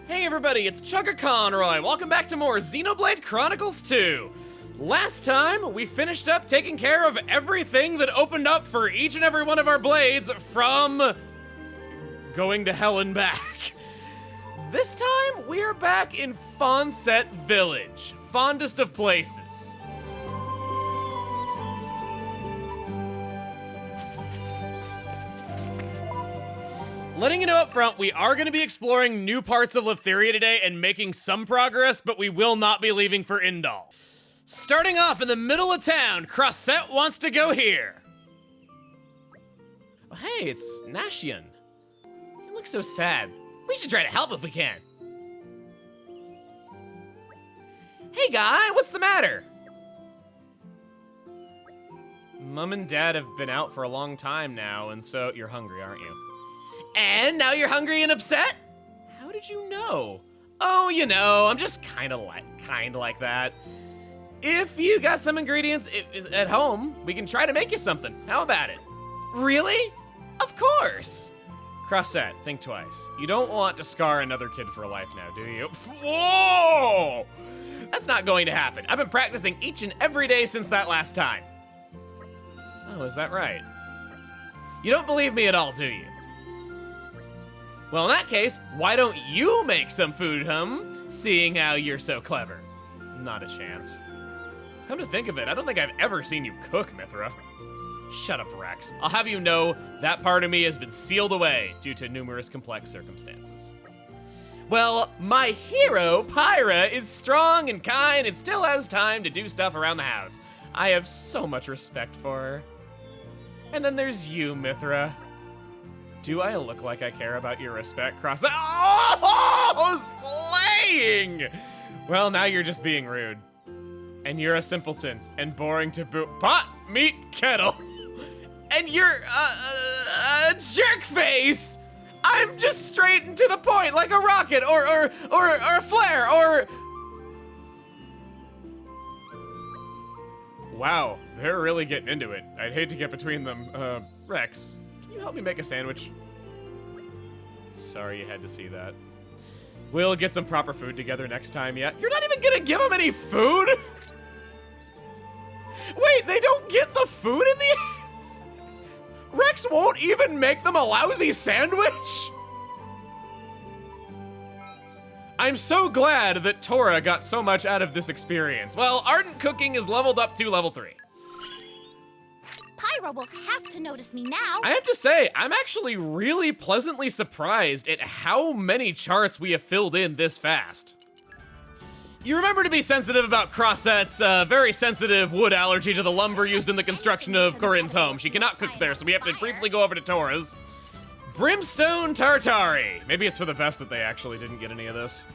Hey everybody, it's Chugga Conroy. Welcome back to more Xenoblade Chronicles 2. Last time, we finished up taking care of everything that opened up for each and every one of our blades from going to hell and back. This time, we are back in Fawncett Village, fondest of places. Letting you know up front, we are going to be exploring new parts of Leftheria today and making some progress, but we will not be leaving for Indal. Starting off in the middle of town, Crossette wants to go here. Oh, hey, it's Nashian. He looks so sad. We should try to help if we can. Hey guy, what's the matter? Mom and Dad have been out for a long time now, and so you're hungry, aren't you? And now you're hungry and upset? How did you know? Oh, you know, I'm just kind of like that. If you got some ingredients at home, we can try to make you something. How about it? Really? Of course. Crossette, think twice. You don't want to scar another kid for life now, do you? Whoa! That's not going to happen. I've been practicing each and every day since that last time. Oh, is that right? You don't believe me at all, do you? Well, in that case, why don't you make some food, seeing how you're so clever? Not a chance. Come to think of it, I don't think I've ever seen you cook, Mithra. Shut up, Rex. I'll have you know that part of me has been sealed away due to numerous complex circumstances. Well, my hero, Pyra, is strong and kind and still has time to do stuff around the house. I have so much respect for her. And then there's you, Mithra. Do I look like I care about your respect, Crossette? Oh, slaying! Well, now you're just being rude. And you're a simpleton and boring to boot. Pot, meat, kettle. And you're a jerk face! I'm just straight and to the point, like a rocket, or a flare, or... Wow, they're really getting into it. I'd hate to get between them. Rex, can you help me make a sandwich? Sorry you had to see that. We'll get some proper food together next time, yeah? You're not even gonna give them any food? Wait, they don't get the food in the end? Rex won't even make them a lousy sandwich? I'm so glad that Tora got so much out of this experience. Well, Ardent Cooking is leveled up to level 3. Pyra will have to notice me now. I have to say, I'm actually really pleasantly surprised at how many charts we have filled in this fast. You remember to be sensitive about Crossette's very sensitive wood allergy to the lumber used in the construction of Corinne's home. She cannot cook there, so we have to briefly go over to Tora's. Brimstone Tartari. Maybe it's for the best that they actually didn't get any of this.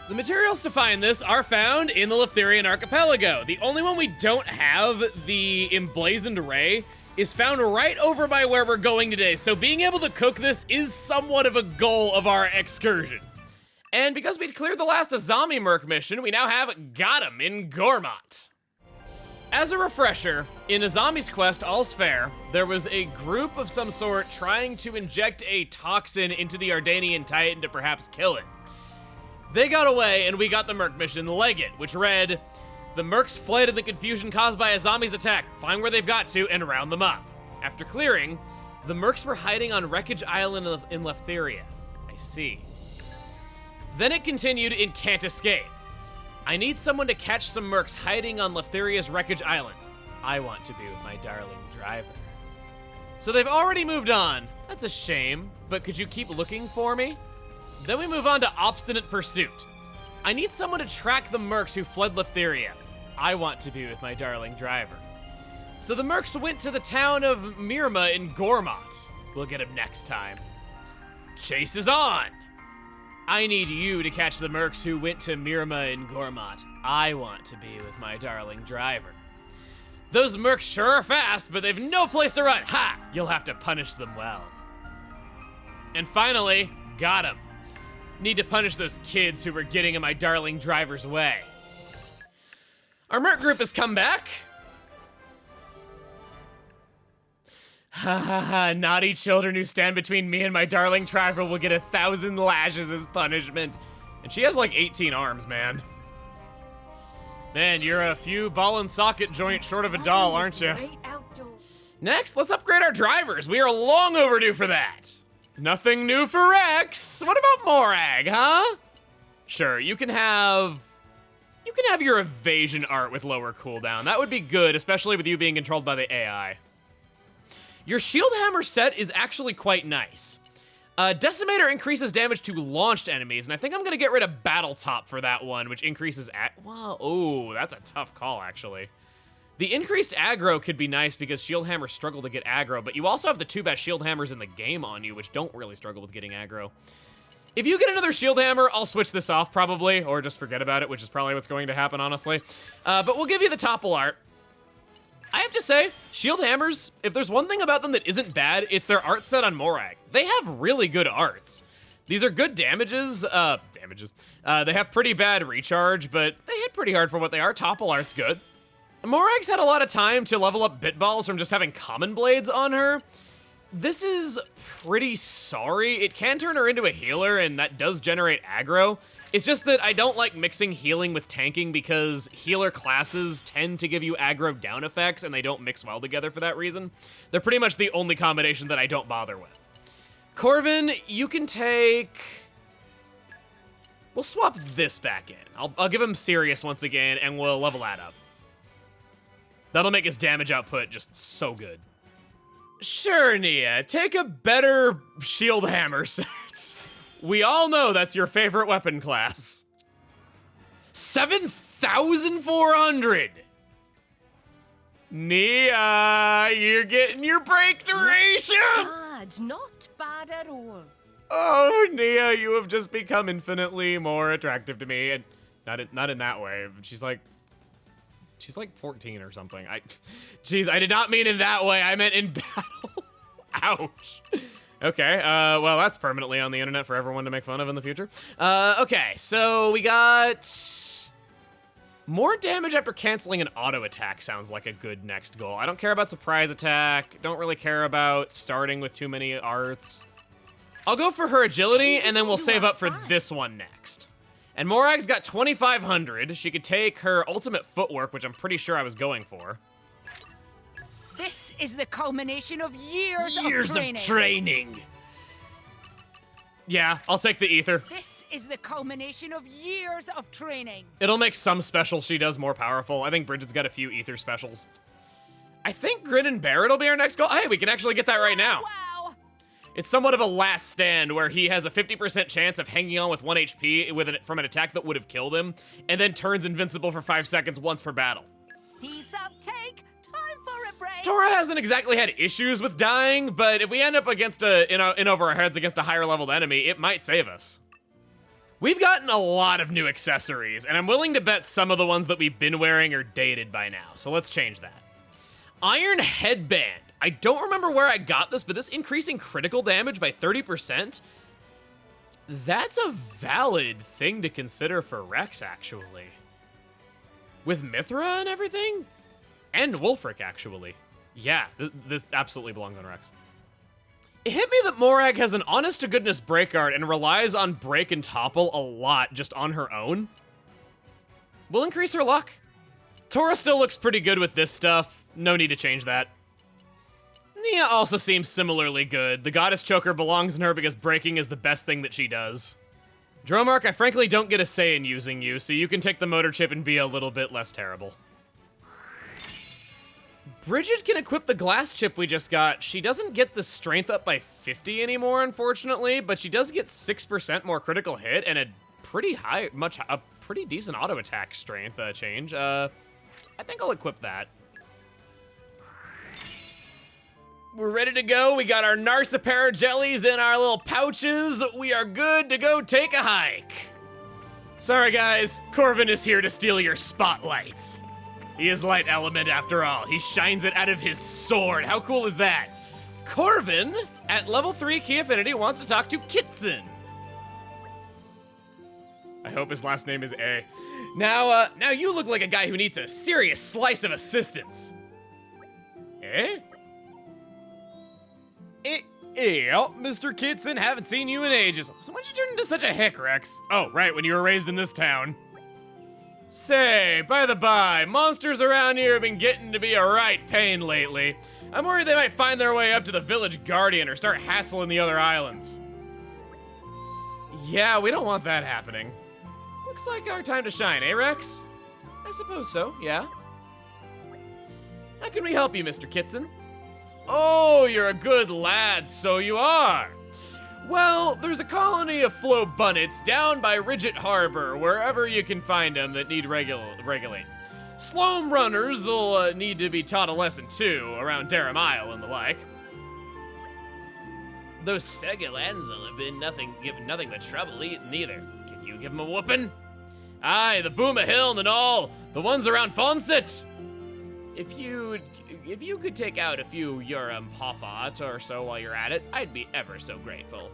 The materials to find this are found in the Leftherian Archipelago. The only one we don't have, the Emblazoned Ray, is found right over by where we're going today, so being able to cook this is somewhat of a goal of our excursion. And because we'd cleared the last Azami Merc mission, we now have Got 'em in Gormott. As a refresher, in Azami's quest, All's Fair, there was a group of some sort trying to inject a toxin into the Ardanian Titan to perhaps kill it. They got away, and we got the Merc mission, Leg It, which read, the Mercs fled in the confusion caused by Azami's attack. Find where they've got to and round them up. After clearing, the Mercs were hiding on Wreckage Island in Leftheria. I see. Then it continued in Can't Escape. I need someone to catch some Mercs hiding on Leftheria's Wreckage Island. I want to be with my darling driver. So they've already moved on. That's a shame, but could you keep looking for me? Then we move on to Obstinate Pursuit. I need someone to track the Mercs who fled Leftheria. I want to be with my darling driver. So the Mercs went to the town of Mirma in Gormott. We'll get him next time. Chase is on! I need you to catch the Mercs who went to Mirma in Gormott. I want to be with my darling driver. Those Mercs sure are fast, but they've no place to run. Ha! You'll have to punish them well. And finally, Got 'em. Need to punish those kids who were getting in my darling driver's way. Our Merc group has come back. Ha ha ha, naughty children who stand between me and my darling driver will get 1,000 lashes as punishment. And she has like 18 arms, man. Man, you're a few ball and socket joint short of a doll, aren't you? Next, let's upgrade our drivers. We are long overdue for that. Nothing new for Rex. What about Morag, huh? Sure, you can have your evasion art with lower cooldown. That would be good, especially with you being controlled by the AI. Your shield hammer set is actually quite nice. Decimator increases damage to launched enemies, and I think I'm gonna get rid of Battle Top for that one, which increases well, oh, that's a tough call, actually. The increased aggro could be nice because shield hammers struggle to get aggro, but you also have the 2 best shield hammers in the game on you, which don't really struggle with getting aggro. If you get another shield hammer, I'll switch this off probably, or just forget about it, which is probably what's going to happen, honestly. But we'll give you the topple art. I have to say, shield hammers, if there's one thing about them that isn't bad, it's their art set on Morag. They have really good arts. These are good damages. They have pretty bad recharge, but they hit pretty hard for what they are. Topple art's good. Morag's had a lot of time to level up Bitballs from just having common blades on her. This is pretty sorry. It can turn her into a healer, and that does generate aggro. It's just that I don't like mixing healing with tanking because healer classes tend to give you aggro down effects, and they don't mix well together for that reason. They're pretty much the only combination that I don't bother with. Corvin, you can take... We'll swap this back in. I'll give him Sirius once again, and we'll level that up. That'll make his damage output just so good. Sure, Nia, take a better shield hammer set. We all know that's your favorite weapon class. 7,400! Nia, you're getting your break duration! Not bad at all. Oh, Nia, you have just become infinitely more attractive to me, and not in that way. She's like 14 or something. Jeez, I did not mean in that way. I meant in battle. Ouch. Okay, well, that's permanently on the internet for everyone to make fun of in the future. Okay, so we got... More damage after canceling an auto attack sounds like a good next goal. I don't care about surprise attack. Don't really care about starting with too many arts. I'll go for her agility, and then we'll save up for this one next. And Morag's got 2,500. She could take her ultimate footwork, which I'm pretty sure I was going for. This is the culmination of years of training. Yeah, I'll take the ether. This is the culmination of years of training. It'll make some specials she does more powerful. I think Bridget's got a few ether specials. I think Grin and Barrett will be our next goal. Hey, we can actually get that right now. Wow. It's somewhat of a last stand where he has a 50% chance of hanging on with 1 HP from an attack that would have killed him, and then turns invincible for 5 seconds once per battle. Piece of cake. Time for a break. Tora hasn't exactly had issues with dying, but if we end up against in over our heads against a higher leveled enemy, it might save us. We've gotten a lot of new accessories, and I'm willing to bet some of the ones that we've been wearing are dated by now, so let's change that. Iron Headband. I don't remember where I got this, but this increasing critical damage by 30%, that's a valid thing to consider for Rex, actually. With Mithra and everything? And Wulfric, actually. Yeah, this absolutely belongs on Rex. It hit me that Morag has an honest-to-goodness break art and relies on break and topple a lot just on her own. We'll increase her luck. Tora still looks pretty good with this stuff. No need to change that. Nia also seems similarly good. The Goddess Choker belongs in her because breaking is the best thing that she does. Dromark, I frankly don't get a say in using you, so you can take the motor chip and be a little bit less terrible. Bridget can equip the glass chip we just got. She doesn't get the strength up by 50 anymore, unfortunately, but she does get 6% more critical hit and a pretty decent auto attack strength change. I think I'll equip that. We're ready to go. We got our Narsapara jellies in our little pouches. We are good to go take a hike. Sorry guys, Corvin is here to steal your spotlights. He is light element after all. He shines it out of his sword. How cool is that? Corvin, at level 3 Key Affinity, wants to talk to Kitson. I hope his last name is A. Now you look like a guy who needs a serious slice of assistance. Eh? Hey, oh, Mr. Kitson, haven't seen you in ages. So why'd you turn into such a hick, Rex? Oh, right, when you were raised in this town. Say, by the by, monsters around here have been getting to be a right pain lately. I'm worried they might find their way up to the village guardian or start hassling the other islands. Yeah, we don't want that happening. Looks like our time to shine, eh, Rex? I suppose so, yeah. How can we help you, Mr. Kitson? Oh, you're a good lad, so you are. Well, there's a colony of flow bunnets down by Ridget Harbor, wherever you can find them that need regulating. Sloam runners will need to be taught a lesson too, around Darum Isle and the like. Those Segulanzel have been given nothing but trouble neither. Can you give them a whooping? Aye, the Boomahiln and all, the ones around Fawcett. If you could take out a few Poffat or so while you're at it, I'd be ever so grateful.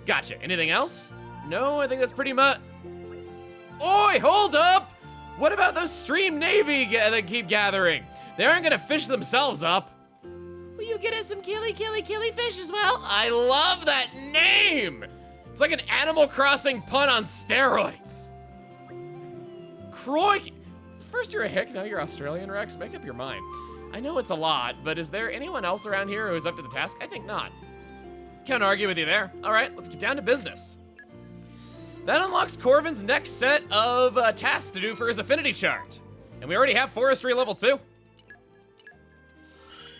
Gotcha. Anything else? No, I think that's pretty much. Oi, hold up! What about those stream navy that keep gathering? They aren't gonna fish themselves up. Will you get us some killy fish as well? I love that name! It's like an Animal Crossing pun on steroids. Croy. First you're a hick, now you're Australian, Rex. Make up your mind. I know it's a lot, but is there anyone else around here who's up to the task? I think not. Can't argue with you there. All right, let's get down to business. That unlocks Corvin's next set of tasks to do for his affinity chart. And we already have forestry level 2.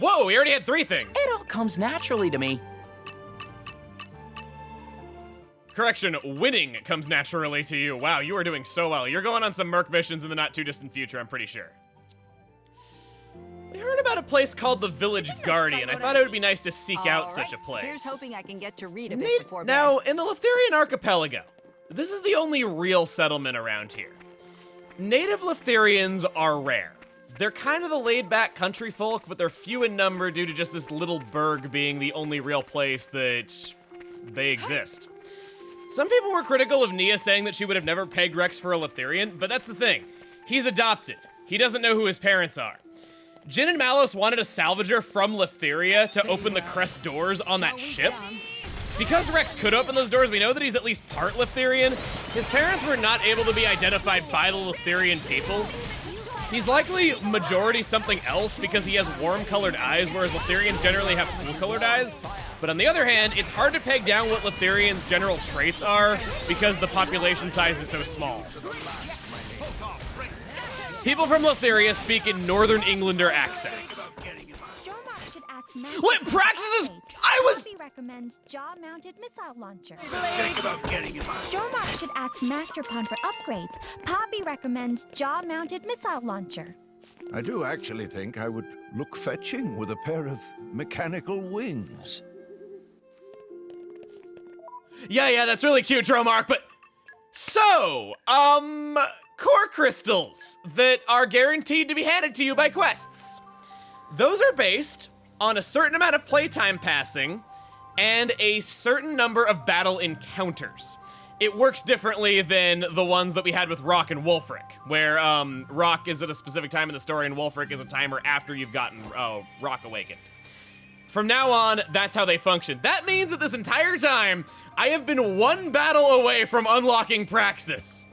Whoa, we already had 3 things. It all comes naturally to me. Correction, winning comes naturally to you. Wow, you are doing so well. You're going on some Merc missions in the not too distant future, I'm pretty sure. We heard about a place called the Village Guardian. I thought it would be nice to seek out such a place. Here's hoping I can get to read a bit before bed. Now, in the Leftherian Archipelago, this is the only real settlement around here. Native Leftherians are rare. They're kind of the laid-back country folk, but they're few in number due to just this little burg being the only real place that they exist. Some people were critical of Nia saying that she would have never pegged Rex for a Leftherian, but that's the thing. He's adopted. He doesn't know who his parents are. Jin and Malos wanted a salvager from Leftheria to open the crest doors on that ship. Because Rex could open those doors, we know that he's at least part Leftherian. His parents were not able to be identified by the Leftherian people. He's likely majority something else because he has warm-colored eyes, whereas Leftherians generally have cool-colored eyes. But on the other hand, it's hard to peg down what Leftherians' general traits are because the population size is so small. People from Letheria speak in Northern Englander accents. What? Praxis is... I was... Poppy recommends jaw-mounted missile launcher. Jormark should ask Master Pawn for upgrades. Poppy recommends jaw-mounted missile launcher. I do actually think I would look fetching with a pair of mechanical wings. Yeah, that's really cute, Dromark, but... So, core crystals that are guaranteed to be handed to you by quests. Those are based on a certain amount of playtime passing and a certain number of battle encounters. It works differently than the ones that we had with Rock and Wulfric, where Rock is at a specific time in the story and Wulfric is a timer after you've gotten Rock awakened. From now on, that's how they function. That means that this entire time, I have been one battle away from unlocking Praxis.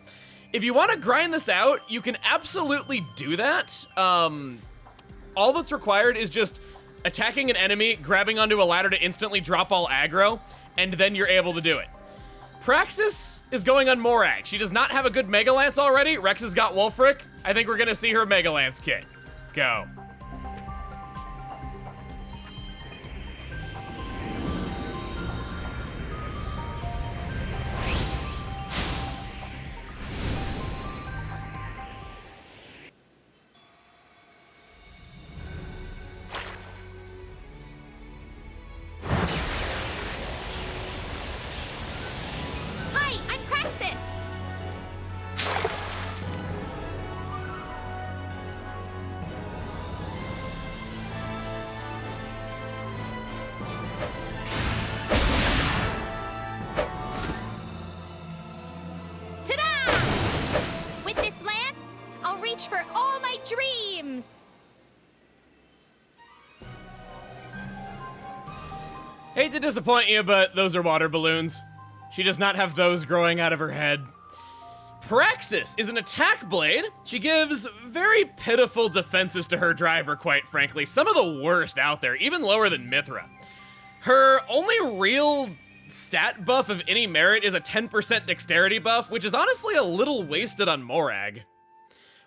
If you want to grind this out, you can absolutely do that. All that's required is just attacking an enemy, grabbing onto a ladder to instantly drop all aggro, and then you're able to do it. Praxis is going on Morag. She does not have a good Mega Lance already. Rex has got Wulfric. I think we're gonna see her Mega Lance kit. Go. Hi, I'm Praxis. Ta-da! With this lance, I'll reach for all my dreams. Hey Hate to disappoint you, but those are water balloons. She does not have those growing out of her head. Praxis is an attack blade. She gives very pitiful defenses to her driver, quite frankly. Some of the worst out there, even lower than Mithra. Her only real stat buff of any merit is a 10% dexterity buff, which is honestly a little wasted on Morag.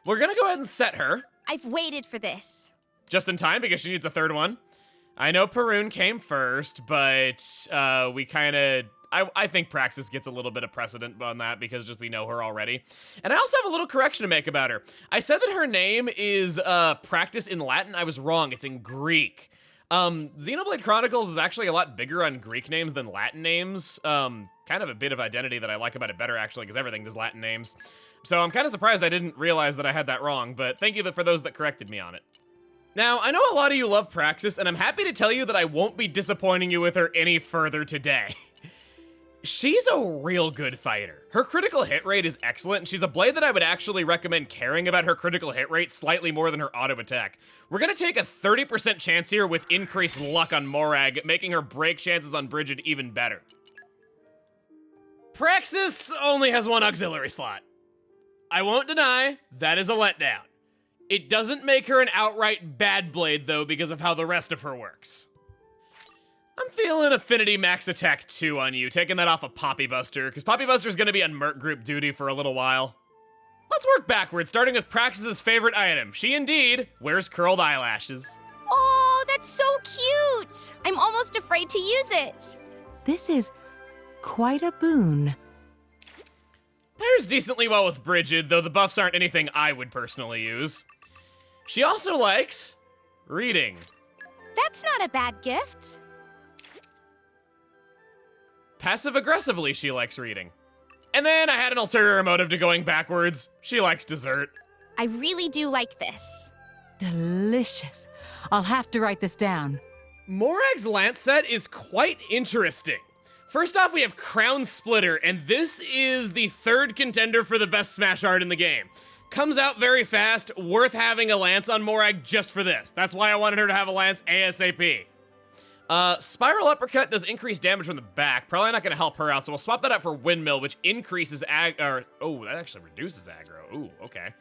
We're gonna go ahead and set her. I've waited for this. Just in time, because she needs a third one. I know Perun came first, but we kinda... I think Praxis gets a little bit of precedent on that because just we know her already. And I also have a little correction to make about her. I said that her name is practice in Latin. I was wrong, it's in Greek. Xenoblade Chronicles is actually a lot bigger on Greek names than Latin names. Kind of a bit of identity that I like about it better, actually, because everything does Latin names. So I'm kind of surprised I didn't realize that I had that wrong, but thank you for those that corrected me on it. Now, I know a lot of you love Praxis, and I'm happy to tell you that I won't be disappointing you with her any further today. She's a real good fighter. Her critical hit rate is excellent, and she's a blade that I would actually recommend caring about her critical hit rate slightly more than her auto attack. We're gonna take a 30% chance here with increased luck on Morag, making her break chances on Bridget even better. Praxis only has one auxiliary slot. I won't deny, that is a letdown. It doesn't make her an outright bad blade, though, because of how the rest of her works. I'm feeling Affinity Max Attack 2 on you, taking that off of Poppy Buster, because Poppy Buster's gonna be on Merc Group duty for a little while. Let's work backwards, starting with Praxis's favorite item. She indeed wears curled eyelashes. Oh, that's so cute! I'm almost afraid to use it. This is quite a boon. Pairs decently well with Bridget, though the buffs aren't anything I would personally use. She also likes reading. That's not a bad gift. Passive-aggressively, she likes reading. And then I had an ulterior motive to going backwards. She likes dessert. I really do like this. Delicious. I'll have to write this down. Morag's lance set is quite interesting. First off, we have Crown Splitter, and this is the third contender for the best smash art in the game. Comes out very fast, worth having a lance on Morag just for this. That's why I wanted her to have a lance ASAP. Spiral Uppercut does increase damage from the back. Probably not gonna help her out, so we'll swap that out for Windmill, which increases oh, that actually reduces aggro. Ooh, okay.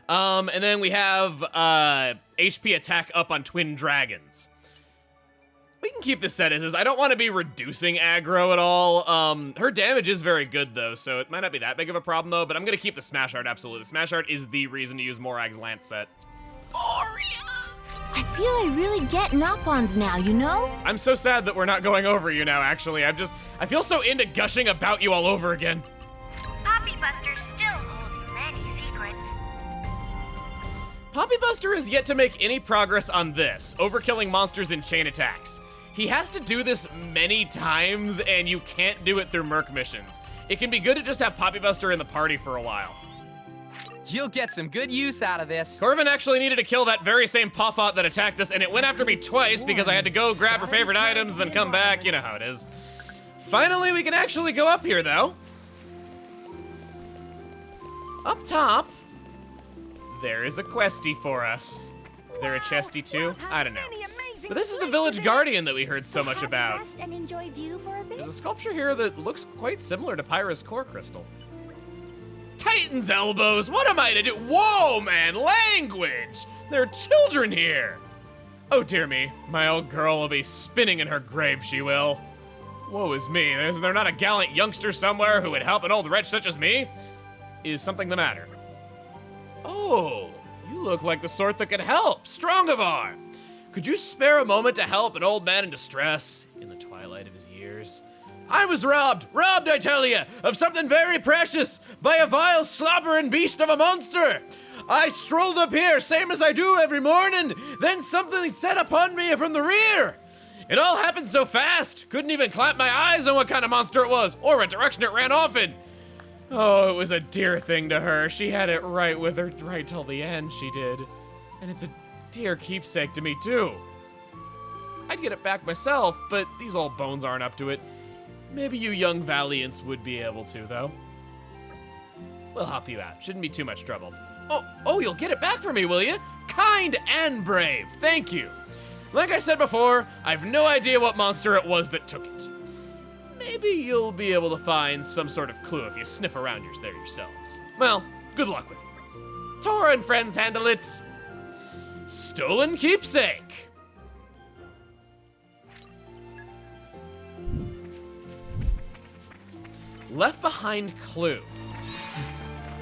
And then we have, HP attack up on Twin Dragons. We can keep this set as is. I don't want to be reducing aggro at all. Her damage is very good, though, so it might not be that big of a problem, though, but I'm gonna keep the Smash Art, absolutely. The Smash Art is the reason to use Morag's lance set. I feel I really get Nopons now, you know? I'm so sad that we're not going over you now, actually. I feel so into gushing about you all over again. Poppy Buster still holds many secrets. Poppy Buster has yet to make any progress on this, overkilling monsters in chain attacks. He has to do this many times, and you can't do it through Merc missions. It can be good to just have Poppy Buster in the party for a while. You'll get some good use out of this. Corvin actually needed to kill that very same Puffot that attacked us, and it went after me twice because I had to go grab her favorite items, then come back. You know how it is. Finally, we can actually go up here, though. Up top, there is a questy for us. Is there a chesty too? I don't know. But this is the Village Guardian that we heard so much about. There's a sculpture here that looks quite similar to Pyra's core crystal. Titan's elbows, what am I to do? Whoa, man, language! There are children here! Oh dear me, my old girl will be spinning in her grave, she will. Woe is me, is there not a gallant youngster somewhere who would help an old wretch such as me? Is something the matter? Oh, you look like the sort that could help, strong of arm. Could you spare a moment to help an old man in distress in the twilight of his years? I was robbed, I tell you, of something very precious by a vile slobbering beast of a monster. I strolled up here, same as I do every morning, then something set upon me from the rear. It all happened so fast, couldn't even clap my eyes on what kind of monster it was, or what direction it ran off in. Oh, it was a dear thing to her. She had it right with her right till the end, she did. And it's a dear keepsake to me, too. I'd get it back myself, but these old bones aren't up to it. Maybe you young valiants would be able to, though. We'll help you out. Shouldn't be too much trouble. Oh, you'll get it back for me, will you? Kind and brave. Thank you. Like I said before, I have no idea what monster it was that took it. Maybe you'll be able to find some sort of clue if you sniff around there yourselves. Well, good luck with it. Tora and friends handle it. Stolen Keepsake. Left behind clue.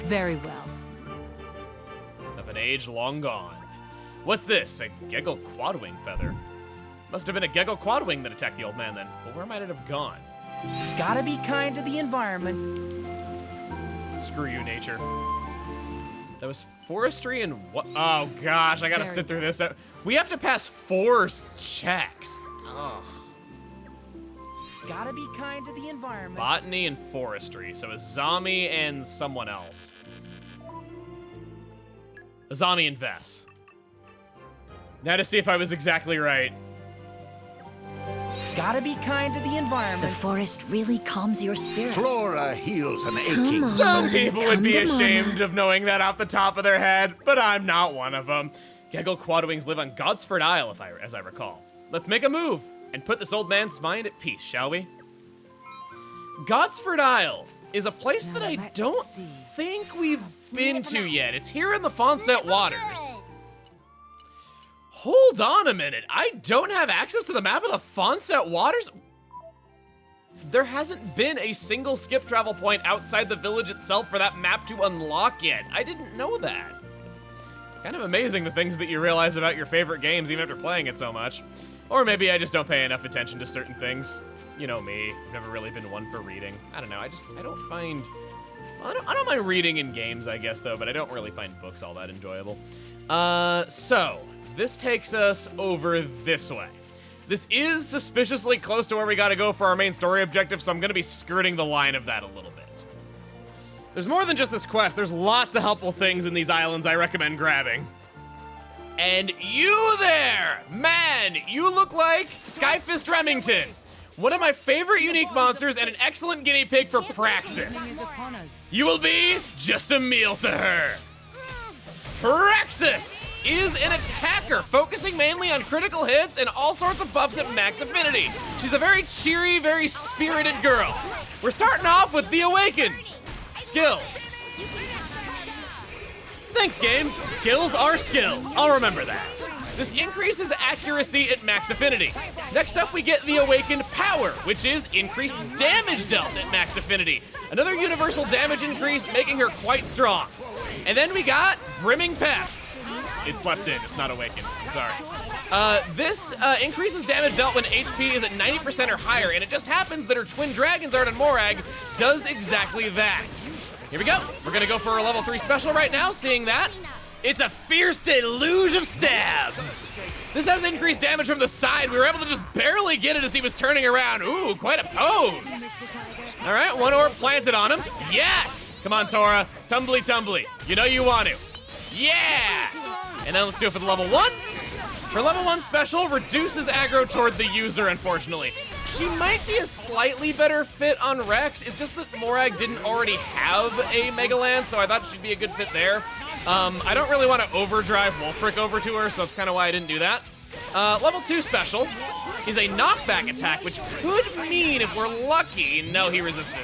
Very well. Of an age long gone. What's this? A Geggle Quadwing feather. Must have been a Geggle Quadwing that attacked the old man then. But where might it have gone? Gotta be kind to the environment. Screw you, nature. That was forestry and what? Oh gosh, I gotta sit through this. We have to pass 4 checks. Ugh. Gotta be kind to the environment. Botany and forestry. So Azami and someone else. Azami and Vess. Now to see if I was exactly right. Gotta be kind to the The environment. forest really calms your spirit. Flora heals an Come aching on. soul. Some people would Come be to Mama. ashamed of knowing that off the top of their head, but I'm not one of them. Geggle Quadwings live on Godsford Isle, as I recall. Let's make a move and put this old man's mind at peace, shall we? Godsford Isle is a place that I let's don't see. think we've been to yet. It's here in the Fawncett Waters. Hold on a minute. I don't have access to the map of the Fawncett Waters? There hasn't been a single skip travel point outside the village itself for that map to unlock yet. I didn't know that. It's kind of amazing the things that you realize about your favorite games even after playing it so much. Or maybe I just don't pay enough attention to certain things. You know me, I've never really been one for reading. I don't know, I don't find... I don't mind reading in games, I guess, though, but I don't really find books all that enjoyable. So, this takes us over this way. This is suspiciously close to where we gotta go for our main story objective, so I'm gonna be skirting the line of that a little bit. There's more than just this quest. There's lots of helpful things in these islands I recommend grabbing. And you there! Man, you look like Skyfist Remington. One of my favorite unique monsters and an excellent guinea pig for Praxis. You will be just a meal to her. Praxis is an attacker, focusing mainly on critical hits and all sorts of buffs at max affinity. She's a very cheery, very spirited girl. We're starting off with the Awaken. Skill. Thanks, game. Skills are skills. I'll remember that. This increases accuracy at max affinity. Next up, we get the Awakened Power, which is increased damage dealt at max affinity. Another universal damage increase, making her quite strong. And then we got Brimming Pep. It's left in, it's not awakened, sorry. This increases damage dealt when HP is at 90% or higher, and it just happens that her twin dragons art on Morag does exactly that. Here we go, we're gonna go for a level 3 special right now, seeing that. It's a fierce deluge of stabs. This has increased damage from the side. We were able to just barely get it as he was turning around. Ooh, quite a pose. All right, one orb planted on him. Yes! Come on, Tora. Tumbly, tumbly. You know you want to. Yeah! And then let's do it for the level 1. Her level 1 special reduces aggro toward the user, unfortunately. She might be a slightly better fit on Rex. It's just that Morag didn't already have a Mega Lance, so I thought she'd be a good fit there. I don't really want to overdrive Wolfric over to her, so that's kind of why I didn't do that. Level 2 special is a knockback attack, which could mean, if we're lucky, no, he resisted.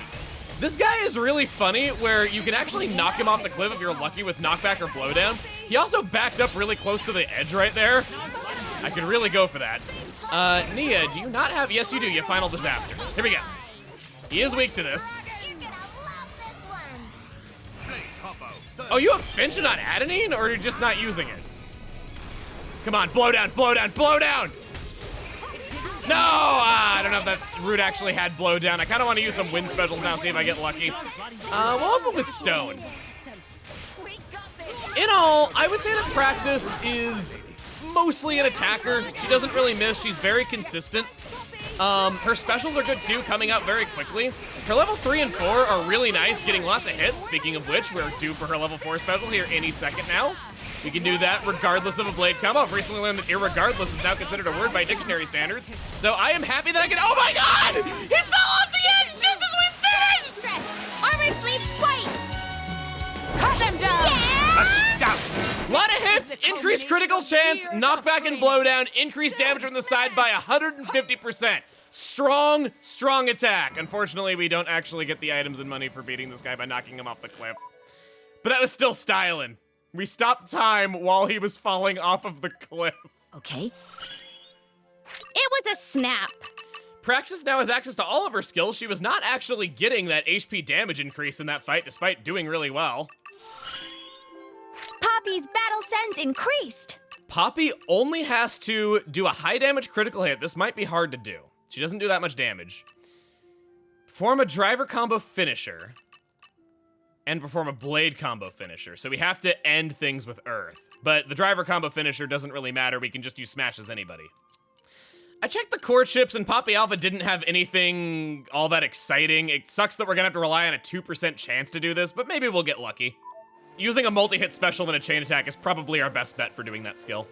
This guy is really funny, where you can actually knock him off the cliff if you're lucky with knockback or blowdown. He also backed up really close to the edge right there. I could really go for that. Nia, do you not have, yes you do, you Final Disaster. Here we go. He is weak to this. You're gonna love this one. Oh, you have Finch and not Adenine, or you're just not using it? Come on, blow down, blow down, blow down! No! I don't know if that route actually had blow down. I kind of want to use some wind specials now, see if I get lucky. We'll open with Stone. In all, I would say that Praxis is mostly an attacker. She doesn't really miss. She's very consistent. Her specials are good too, coming up very quickly. Her level 3 and 4 are really nice, getting lots of hits. Speaking of which, we're due for her level 4 special here any second now. We can do that regardless of a blade combo. I've recently learned that irregardless is now considered a word by dictionary standards. So I am happy that I can, oh my god! He fell off the edge just as we finished! Stress. Armor sleep swipe. Cut them down! Yeah! A lot of hits increased critical chance, knockback and blowdown, increased damage from the side by 150%. Strong, strong attack. Unfortunately, we don't actually get the items and money for beating this guy by knocking him off the cliff. But that was still styling. We stopped time while he was falling off of the cliff. Okay. It was a snap. Praxis now has access to all of her skills. She was not actually getting that HP damage increase in that fight, despite doing really well. Poppy's battle sense increased. Poppy only has to do a high damage critical hit. This might be hard to do. She doesn't do that much damage. Perform a driver combo finisher. And perform a blade combo finisher. So we have to end things with Earth. But the driver combo finisher doesn't really matter. We can just use Smash as anybody. I checked the core chips and Poppy Alpha didn't have anything all that exciting. It sucks that we're gonna have to rely on a 2% chance to do this, but maybe we'll get lucky. Using a multi-hit special and a chain attack is probably our best bet for doing that skill.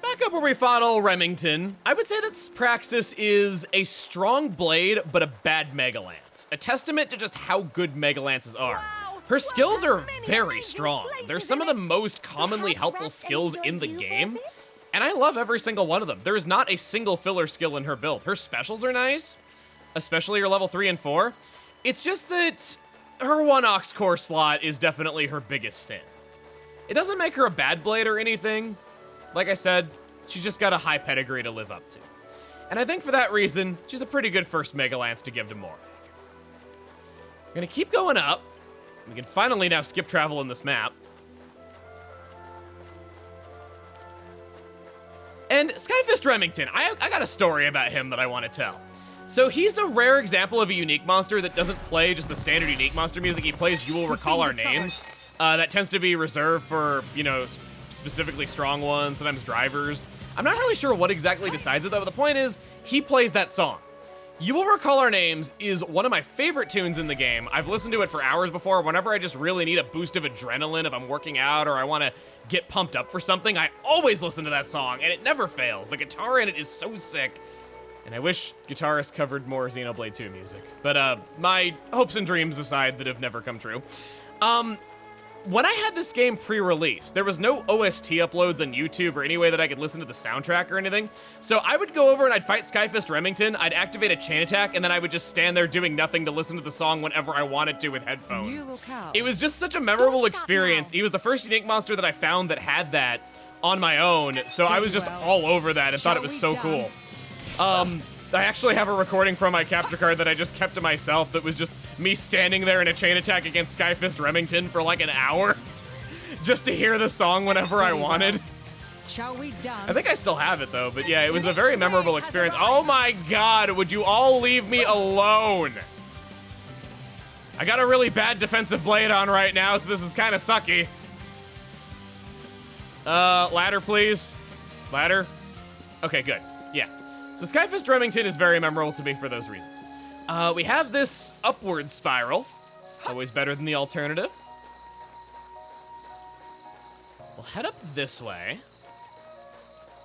Back up where we fought old Remington, I would say that Praxis is a strong blade, but a bad Mega Lance. A testament to just how good Mega Lances are. Her skills are very strong. They're some of the most commonly helpful skills in the game. And I love every single one of them. There is not a single filler skill in her build. Her specials are nice, especially her level 3 and 4. It's just that her 1-Ox core slot is definitely her biggest sin. It doesn't make her a bad blade or anything. Like I said, she's just got a high pedigree to live up to. And I think for that reason, she's a pretty good first Mega Lance to give to Morag. We're gonna keep going up. We can finally now skip travel in this map. And Skyfist Remington, I got a story about him that I want to tell. So he's a rare example of a unique monster that doesn't play just the standard unique monster music. He plays You Will Recall Our Names. That tends to be reserved for, you know, specifically strong ones, sometimes drivers. I'm not really sure what exactly decides it though, but the point is, he plays that song. You Will Recall Our Names is one of my favorite tunes in the game. I've listened to it for hours before. Whenever I just really need a boost of adrenaline, if I'm working out or I want to get pumped up for something, I always listen to that song, and it never fails. The guitar in it is so sick, and I wish guitarists covered more Xenoblade 2 music. But my hopes and dreams aside that have never come true. When I had this game pre-release, there was no OST uploads on YouTube or any way that I could listen to the soundtrack or anything. So I would go over and I'd fight Skyfist Remington, I'd activate a chain attack, and then I would just stand there doing nothing to listen to the song whenever I wanted to with headphones. It was just such a memorable experience. He was the first unique monster that I found that had that on my own, so I was just all over that and thought it was so cool. I actually have a recording from my capture card that I just kept to myself that was just me standing there in a chain attack against Skyfist Remington for like an hour just to hear the song whenever I wanted. Shall we dance? I think I still have it though, but yeah, it was a very memorable experience. Oh my god, would you all leave me alone? I got a really bad defensive blade on right now, so this is kind of sucky. Ladder please. Ladder? Okay, good, yeah. So Skyfist Remington is very memorable to me for those reasons. We have this upward spiral, always better than the alternative. We'll head up this way,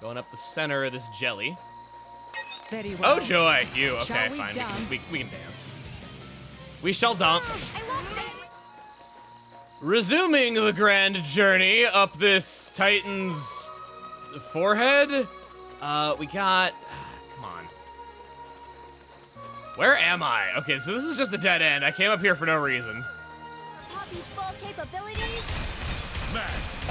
going up the center of this jelly. Very well. Oh joy, you, okay, Shall we fine, dance? we can dance. We shall dance. I love it. Resuming the grand journey up this Titan's forehead, we got, come on. Where am I? Okay, so this is just a dead end. I came up here for no reason. Poppy's full capabilities.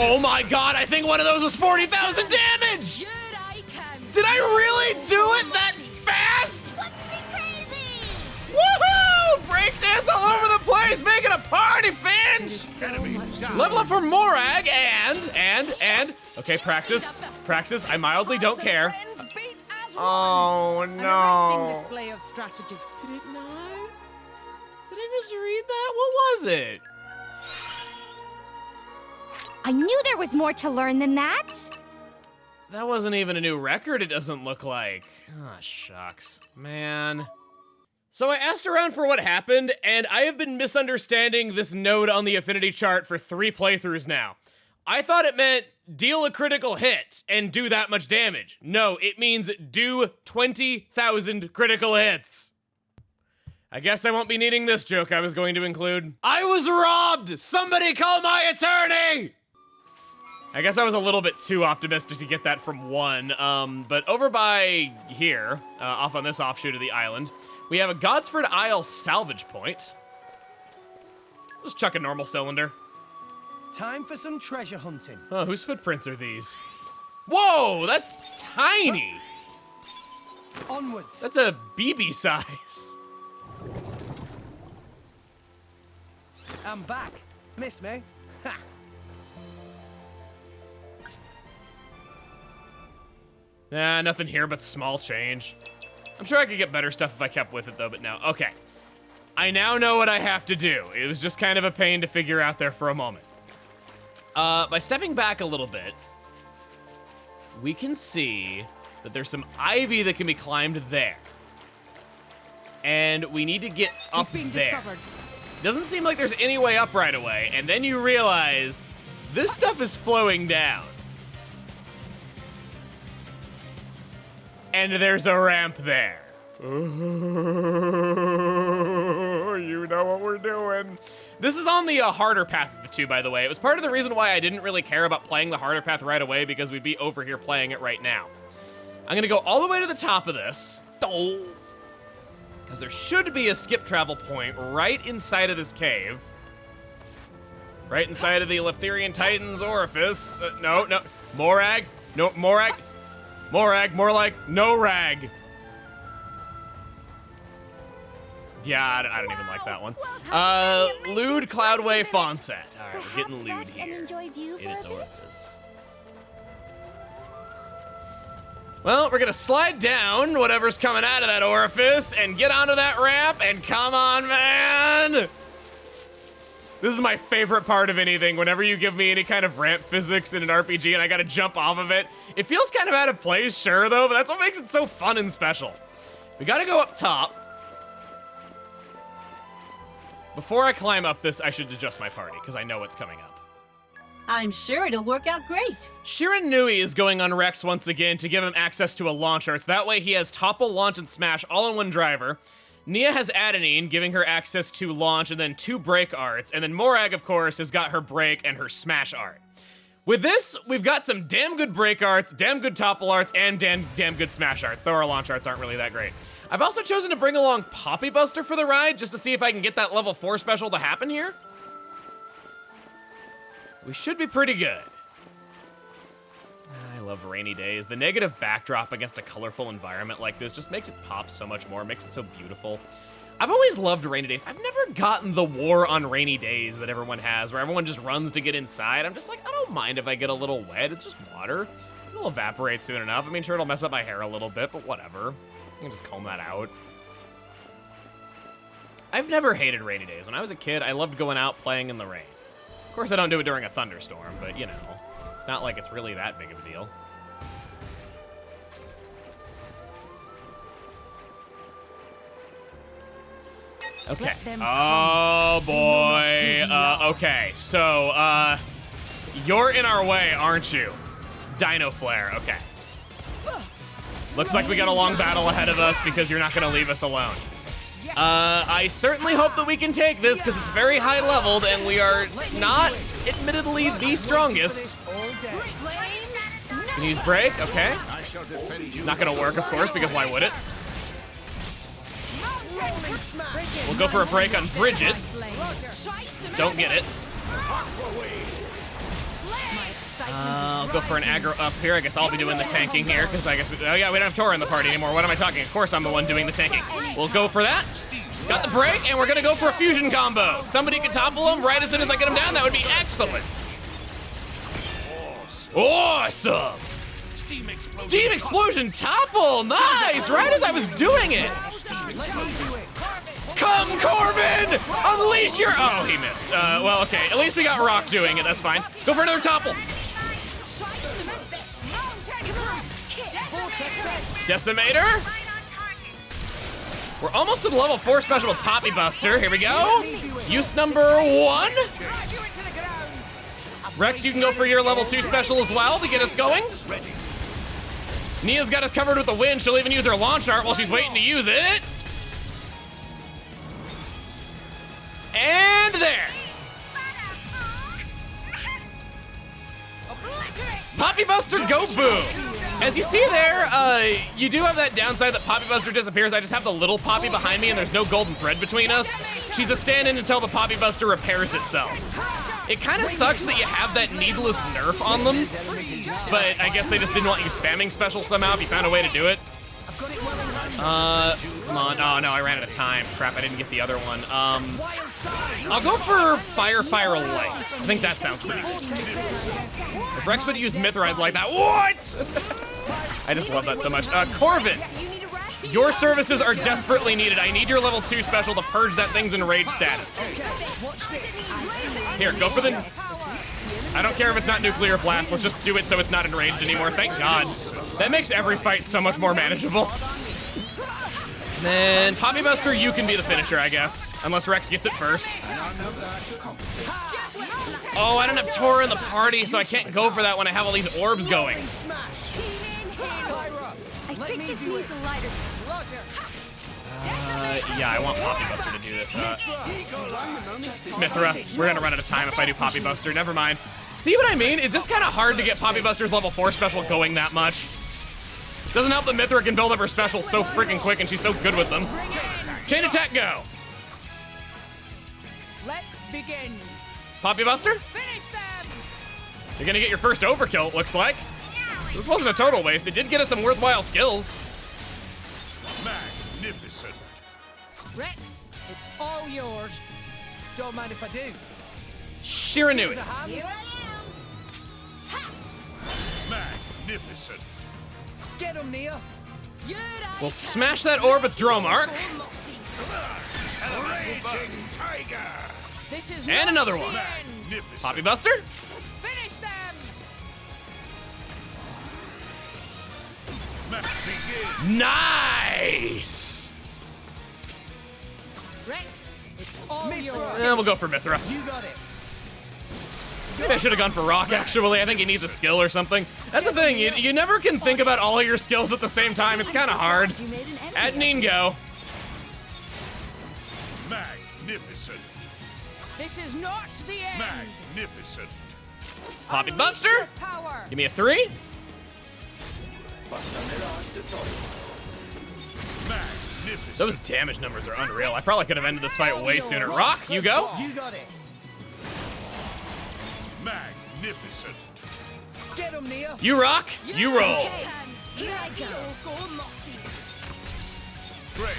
Oh my god, I think one of those was 40,000 damage! Sure I can. Did I really do it that fast? Whoopsie crazy. Woohoo! Breakdance all over the place, making a party, Finch! Level up for Morag, and, okay, Praxis, I mildly don't care. Oh An arresting no. display of strategy. Did it not? Did I misread that? What was it? I knew there was more to learn than that. That wasn't even a new record, it doesn't look like. Ah, shucks, man. So I asked around for what happened, and I have been misunderstanding this node on the affinity chart for 3 playthroughs now. I thought it meant deal a critical hit and do that much damage. No, it means do 20,000 critical hits. I guess I won't be needing this joke I was going to include. I was robbed! Somebody call my attorney! I guess I was a little bit too optimistic to get that from 1. But over by here, off on this offshoot of the island, we have a Godsford Isle salvage point. Just chuck a normal cylinder. Time for some treasure hunting. Oh, whose footprints are these? Whoa, that's tiny. Onwards. That's a BB size. I'm back. Miss me? Ha! Nah, nothing here but small change. I'm sure I could get better stuff if I kept with it though, but no. Okay. I now know what I have to do. It was just kind of a pain to figure out there for a moment. By stepping back a little bit, we can see that there's some ivy that can be climbed there. And we need to get up there. Discovered. Doesn't seem like there's any way up right away, and then you realize this stuff is flowing down. And there's a ramp there. Ooh, you know what we're doing. This is on the harder path of the two, by the way. It was part of the reason why I didn't really care about playing the harder path right away, because we'd be over here playing it right now. I'm gonna go all the way to the top of this, because there should be a skip travel point right inside of this cave. Right inside of the Eleftherian Titan's orifice. No, Morag. No, Morag. Morag, more like no rag. Yeah, I don't even like that one. Lewd Cloudway Fawncett. All right, we're getting lewd here in its orifice. Well, we're gonna slide down whatever's coming out of that orifice and get onto that ramp, and come on, man! This is my favorite part of anything. Whenever you give me any kind of ramp physics in an RPG and I gotta jump off of it, it feels kind of out of place, sure though, but that's what makes it so fun and special. We gotta go up top. Before I climb up this, I should adjust my party, because I know what's coming up. I'm sure it'll work out great. Shirin Nui is going on Rex once again to give him access to a launch arts. That way he has topple, launch, and smash all in one driver. Nia has Adenine, giving her access to launch and then 2 break arts. And then Morag, of course, has got her break and her smash art. With this, we've got some damn good break arts, damn good topple arts, and damn good smash arts, though our launch arts aren't really that great. I've also chosen to bring along Poppy Buster for the ride, just to see if I can get that level 4 special to happen here. We should be pretty good. I love rainy days. The negative backdrop against a colorful environment like this just makes it pop so much more, makes it so beautiful. I've always loved rainy days. I've never gotten the war on rainy days that everyone has, where everyone just runs to get inside. I'm just like, I don't mind if I get a little wet. It's just water. It'll evaporate soon enough. I mean, sure, it'll mess up my hair a little bit, but whatever. I can just comb that out. I've never hated rainy days. When I was a kid, I loved going out playing in the rain. Of course, I don't do it during a thunderstorm, but you know, it's not like it's really that big of a deal. Okay. Oh boy. Okay, so, you're in our way, aren't you? Dino Flare, okay. Looks like we got a long battle ahead of us because you're not gonna leave us alone. I certainly hope that we can take this because it's very high leveled and we are not, admittedly, the strongest. Can use break, okay. Not gonna work, of course, because why would it? We'll go for a break on Bridget. Don't get it. I'll go for an aggro up here. I guess I'll be doing the tanking here, because I guess, oh yeah, we don't have Tora in the party anymore. What am I talking? Of course I'm the one doing the tanking. We'll go for that. Got the break, and we're gonna go for a fusion combo. Somebody can topple him right as soon as I get him down. That would be excellent. Awesome. Steam Explosion topple, nice, right as I was doing it. Come, Corvin! Unleash your, oh, he missed. Well, okay, at least we got Rock doing it, that's fine. Go for another topple. Decimator. We're almost to the level 4 special with Poppy Buster. Here we go. Use number 1. Rex, you can go for your level 2 special as well to get us going. Nia's got us covered with the wind. She'll even use her launch art while she's waiting to use it. And there. Buster, go boom! As you see there, you do have that downside that Poppy Buster disappears. I just have the little Poppy behind me and there's no golden thread between us. She's a stand-in until the Poppy Buster repairs itself. It kind of sucks that you have that needless nerf on them, but I guess they just didn't want you spamming special somehow if you found a way to do it. Come on. Oh, no, I ran out of time. Crap, I didn't get the other one. I'll go for Fire Light. I think that sounds pretty good. If Rex would use Mithra, I'd like that. What? I just love that so much. Corvin, your services are desperately needed. I need your level 2 special to purge that thing's enraged status. Here, go for the... I don't care if it's not Nuclear Blast. Let's just do it so it's not enraged anymore. Thank God. That makes every fight so much more manageable. And then, Poppy Buster, you can be the finisher, I guess. Unless Rex gets it first. Oh, I don't have Tora in the party, so I can't go for that when I have all these orbs going. I think this needs a lighter touch. Yeah, I want Poppy Buster to do this. Mithra, we're gonna run out of time if I do Poppy Buster. Never mind. See what I mean? It's just kind of hard to get Poppy Buster's level 4 special going that much. Doesn't help that Mithra can build up her specials so freaking quick and she's so good with them. Chain attack, go! Let's begin. Poppy Buster? Finish them. You're gonna get your first overkill, it looks like. So this wasn't a total waste. It did get us some worthwhile skills. Magnificent. Rex, it's all yours. Don't mind if I do. Shiranui. Here I am. Magnificent. Get him, Nia. We'll smash that orb with Dromark. Raging tiger. This is And not another the one. end. Magnificent. Poppy Buster? Finish them. Match begin. Nice! Rex, it's all Mithra. yours. And we'll go for Mithra. You got it. Maybe I should have gone for Rock, actually. I think he needs a skill or something. That's the thing, you never can think about all of your skills at the same time. It's kind of hard. Adenine, go. Magnificent. This is not the end. Magnificent. Poppy Unleash Buster? your power. Give me a 3. Magnificent. Those damage numbers are unreal. I probably could have ended this fight way sooner. Rock, you go. You got it. Magnificent. Get him, Nia. You rock, you roll. Here I go. Great.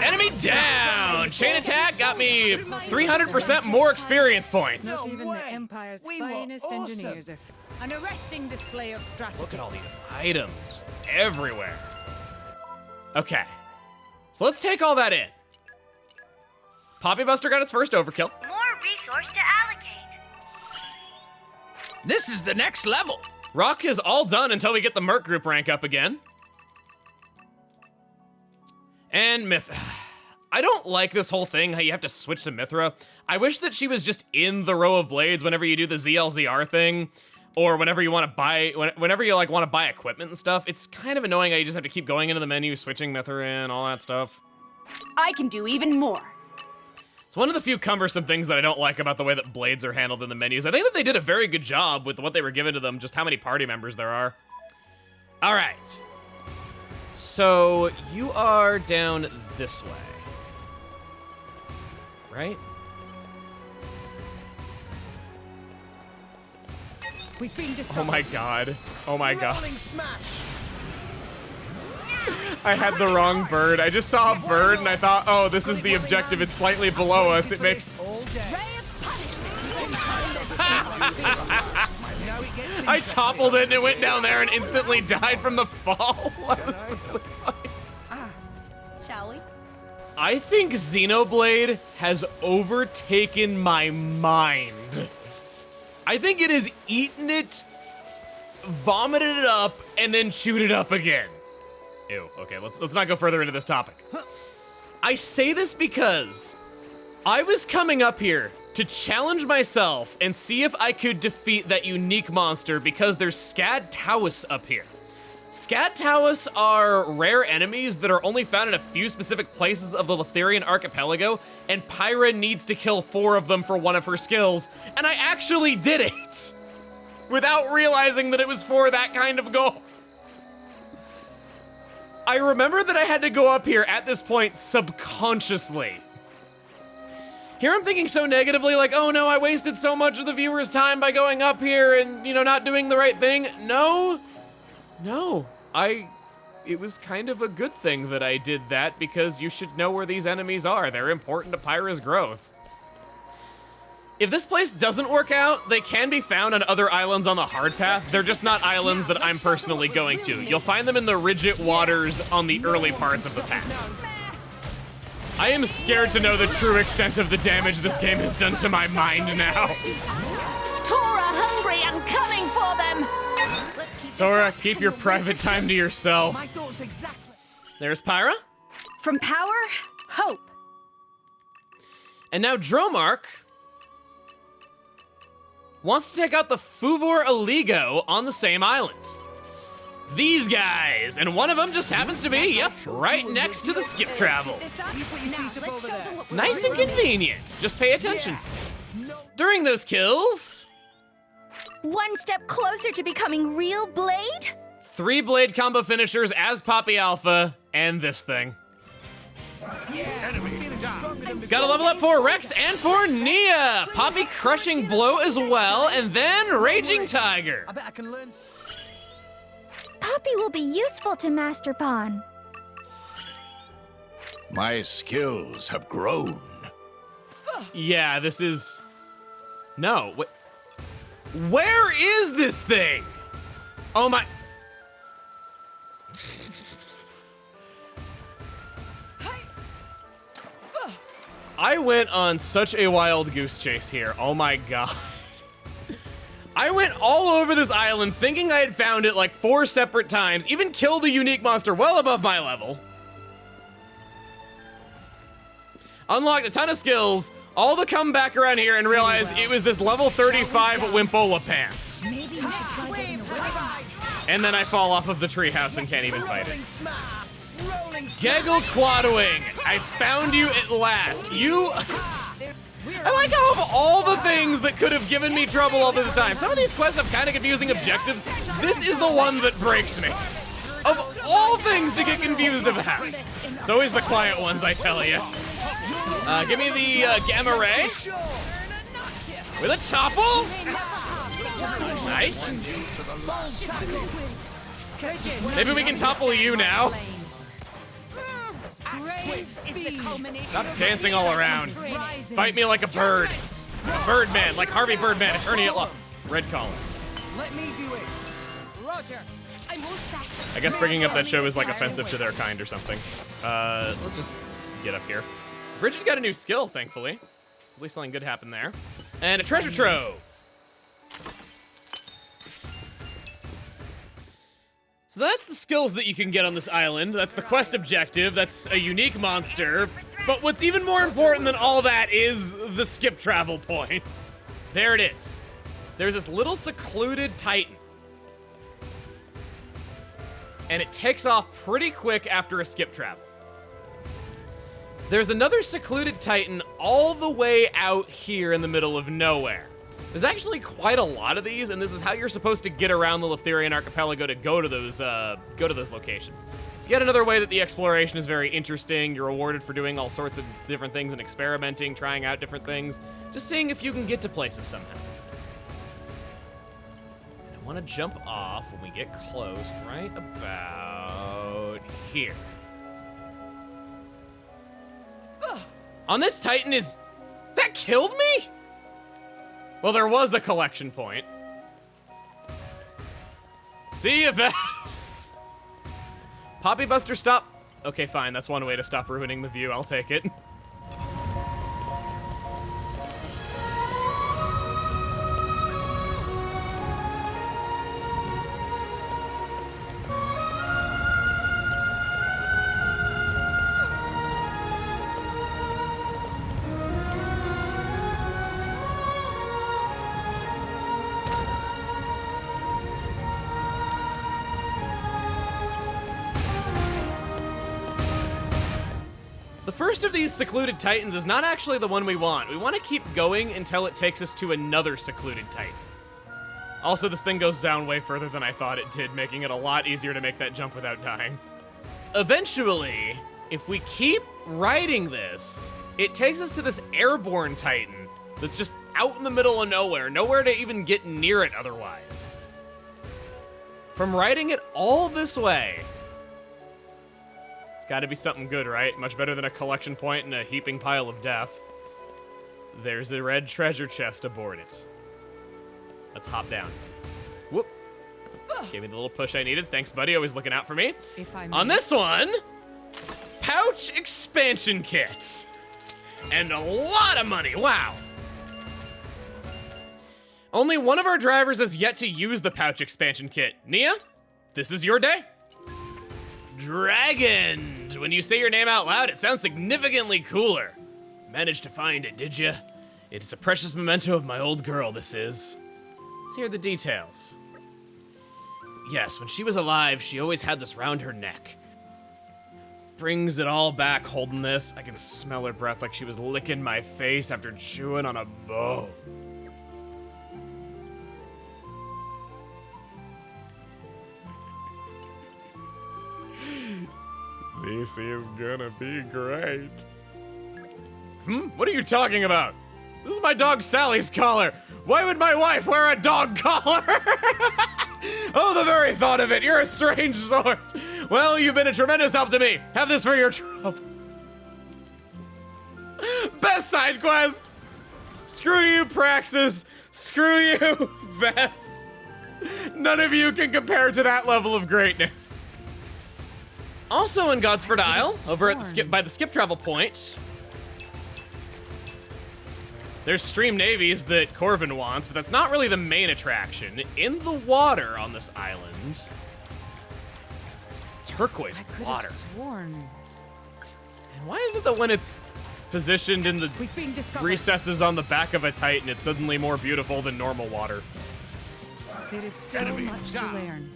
Enemy down. Chain attack got me 300% more experience points. Not even way. the Empire's We were finest awesome. engineers are an arresting display of strategy. Look at all these items just everywhere. Okay, so let's take all that in. Poppy Buster got its first overkill. More resource to allocate. This is the next level. Rock is all done until we get the Merc group rank up again. And I don't like this whole thing, how you have to switch to Mithra. I wish that she was just in the row of blades whenever you do the ZLZR thing, or whenever you want to buy, whenever you like want to buy equipment and stuff. It's kind of annoying how you just have to keep going into the menu, switching Mithra in, all that stuff. I can do even more. It's one of the few cumbersome things that I don't like about the way that blades are handled in the menus. I think that they did a very good job with what they were given to them, just how many party members there are. All right. So you are down this way, right? We've been discovered. Oh my God. Oh my God. Rolling smash. I had the wrong bird. I just saw a bird and I thought, oh, this is the objective. It's slightly below us. It makes... All day. Now it gets I toppled it and it went down there and instantly died from the fall. That was really funny. Shall we? I think Xenoblade has overtaken my mind. I think it has eaten it, vomited it up, and then chewed it up again. Ew, okay, let's not go further into this topic. I say this because I was coming up here to challenge myself and see if I could defeat that unique monster because there's Scad Taus up here. Scad Taus are rare enemies that are only found in a few specific places of the Letherian archipelago, and Pyra needs to kill 4 of them for one of her skills, and I actually did it! without realizing that it was for that kind of goal. I remember that I had to go up here at this point subconsciously. Here I'm thinking so negatively, like, oh no, I wasted so much of the viewer's time by going up here and, you know, not doing the right thing. No, it was kind of a good thing that I did that, because you should know where these enemies are. They're important to Pyra's growth. If this place doesn't work out, they can be found on other islands on the hard path. They're just not islands that I'm personally going to. You'll find them in the Ridget waters on the early parts of the path. I am scared to know the true extent of the damage this game has done to my mind now. Tora hungry and coming for them! Tora, keep your private time to yourself. My thoughts exactly. There's Pyra. From power, hope. And now Dromark wants to take out the Fuvor Aligo on the same island. These guys, and one of them just happens to be, yep, right next to the skip travel. Nice and convenient, just pay attention. During those kills, One step closer to becoming real Blade? 3 blade combo finishers as Poppy Alpha, and this thing. Gotta level up for Rex and for Nia! Poppy crushing blow as well, and then Raging Tiger. I bet I can learn. Poppy will be useful to Master Pawn. My skills have grown. Yeah, this is... No, where is this thing? Oh my... I went on such a wild goose chase here. Oh my god. I went all over this island thinking I had found it like 4 separate times, even killed a unique monster well above my level. Unlocked a ton of skills, all to come back around here and realize it was this level 35 Wimpola pants. Maybe you should try getting away from it. And then I fall off of the treehouse and can't even fight it. Geggle Quadwing, I found you at last. You... I like how of all the things that could have given me trouble all this time, some of these quests have kind of confusing objectives. This is the one that breaks me. Of all things to get confused about. It's always the quiet ones, I tell you. Give me the Gamma Ray. With a topple. Nice. Maybe we can topple you now. Stop dancing all around. Fight me like a bird. A Birdman, like Harvey Birdman, attorney at law. Red collar. Let me do it. Roger. I guess bringing up that show is like offensive to their kind or something. Let's just get up here. Bridget got a new skill, thankfully. So at least something good happened there. And a treasure trove. So that's the skills that you can get on this island. That's the quest objective. That's a unique monster. But what's even more important than all that is the skip travel points. There it is. There's this little secluded Titan. And it takes off pretty quick after a skip travel. There's another secluded Titan all the way out here in the middle of nowhere. There's actually quite a lot of these, and this is how you're supposed to get around the Leftherian Archipelago to go to those locations. It's yet another way that the exploration is very interesting. You're rewarded for doing all sorts of different things and experimenting, trying out different things, just seeing if you can get to places somehow. And I want to jump off when we get close, right about here. On this Titan is... That killed me? Well, there was a collection point. CFS! Poppy Buster, stop. Okay, fine, that's one way to stop ruining the view, I'll take it. The first of these secluded Titans is not actually the one we want. We want to keep going until it takes us to another secluded Titan. Also, this thing goes down way further than I thought it did, making it a lot easier to make that jump without dying. Eventually, if we keep riding this, it takes us to this airborne titan that's just out in the middle of nowhere, nowhere to even get near it otherwise. From riding it all this way, it's gotta be something good, right? Much better than a collection point and a heaping pile of death. There's a red treasure chest aboard it. Let's hop down. Whoop. Gave me the little push I needed. Thanks, buddy. Always looking out for me. If I may. On this one, pouch expansion kits. And a lot of money. Wow. Only one of our drivers has yet to use the pouch expansion kit. Nia, this is your day. Dragon. When you say your name out loud, it sounds significantly cooler. Managed to find it, did ya? It is a precious memento of my old girl, this is. Let's hear the details. Yes, when she was alive, she always had this round her neck. Brings it all back holding this. I can smell her breath like she was licking my face after chewing on a bow. This is gonna be great. What are you talking about? This is my dog Sally's collar. Why would my wife wear a dog collar? Oh, the very thought of it. You're a strange sort. Well, you've been a tremendous help to me. Have this for your trouble. Best side quest. Screw you, Praxis. Screw you, Vess. None of you can compare to that level of greatness. Also in Godsford Isle, over at the skip travel point, there's stream navies that Corvin wants, but that's not really the main attraction. In the water on this island, it's turquoise water. Sworn. And why is it that when it's positioned in the recesses on the back of a Titan, it's suddenly more beautiful than normal water? There is still much to learn.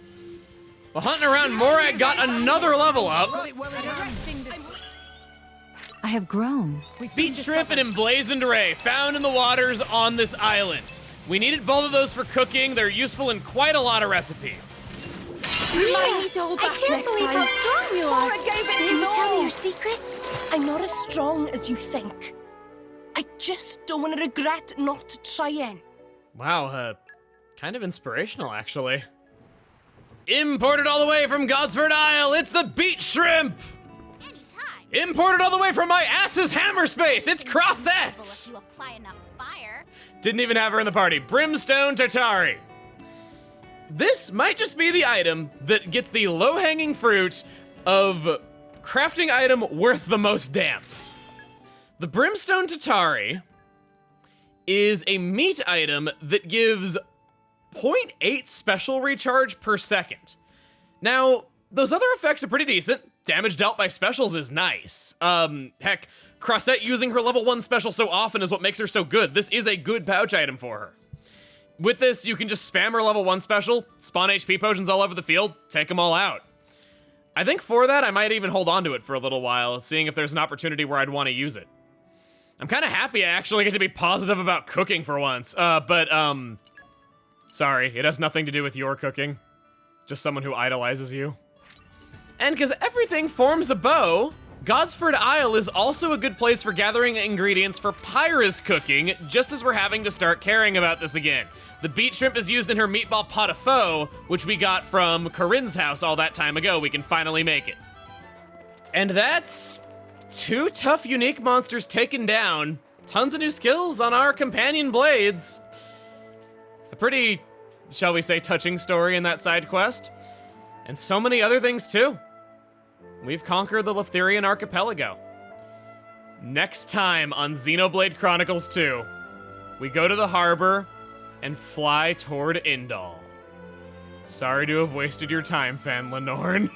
Well, hunting around Morag got another level up. I have grown. Beach shrimp and emblazoned ray found in the waters on this island. We needed both of those for cooking. They're useful in quite a lot of recipes. I need to hold back I can't next believe time. how strong you are. Cora gave it Can his you tell me all. your secret? I'm not as strong as you think. I just don't want to regret not trying. Wow, kind of inspirational, actually. Imported all the way from Godsford Isle, it's the beach shrimp! Anytime. Imported all the way from my ass's hammer space, it's If Crossettes! you apply enough fire. Didn't even have her in the party. Brimstone Tartari. This might just be the item that gets the low-hanging fruit of crafting item worth the most dams. The Brimstone Tartari is a meat item that gives 0.8 special recharge per second. Now, those other effects are pretty decent. Damage dealt by specials is nice. Heck, Crossette using her level 1 special so often is what makes her so good. This is a good pouch item for her. With this, you can just spam her level 1 special, spawn HP potions all over the field, take them all out. I think for that, I might even hold on to it for a little while, seeing if there's an opportunity where I'd want to use it. I'm kind of happy I actually get to be positive about cooking for once, sorry, it has nothing to do with your cooking. Just someone who idolizes you. And because everything forms a bow, Godsford Isle is also a good place for gathering ingredients for Pyra's cooking, just as we're having to start caring about this again. The beet shrimp is used in her meatball pot au feu, which we got from Corinne's house all that time ago. We can finally make it. And that's 2 tough unique monsters taken down. Tons of new skills on our companion blades. A pretty, shall we say, touching story in that side quest. And so many other things too. We've conquered the Leftherian archipelago. Next time on Xenoblade Chronicles 2, we go to the harbor and fly toward Indal. Sorry to have wasted your time, Fan Lenorn.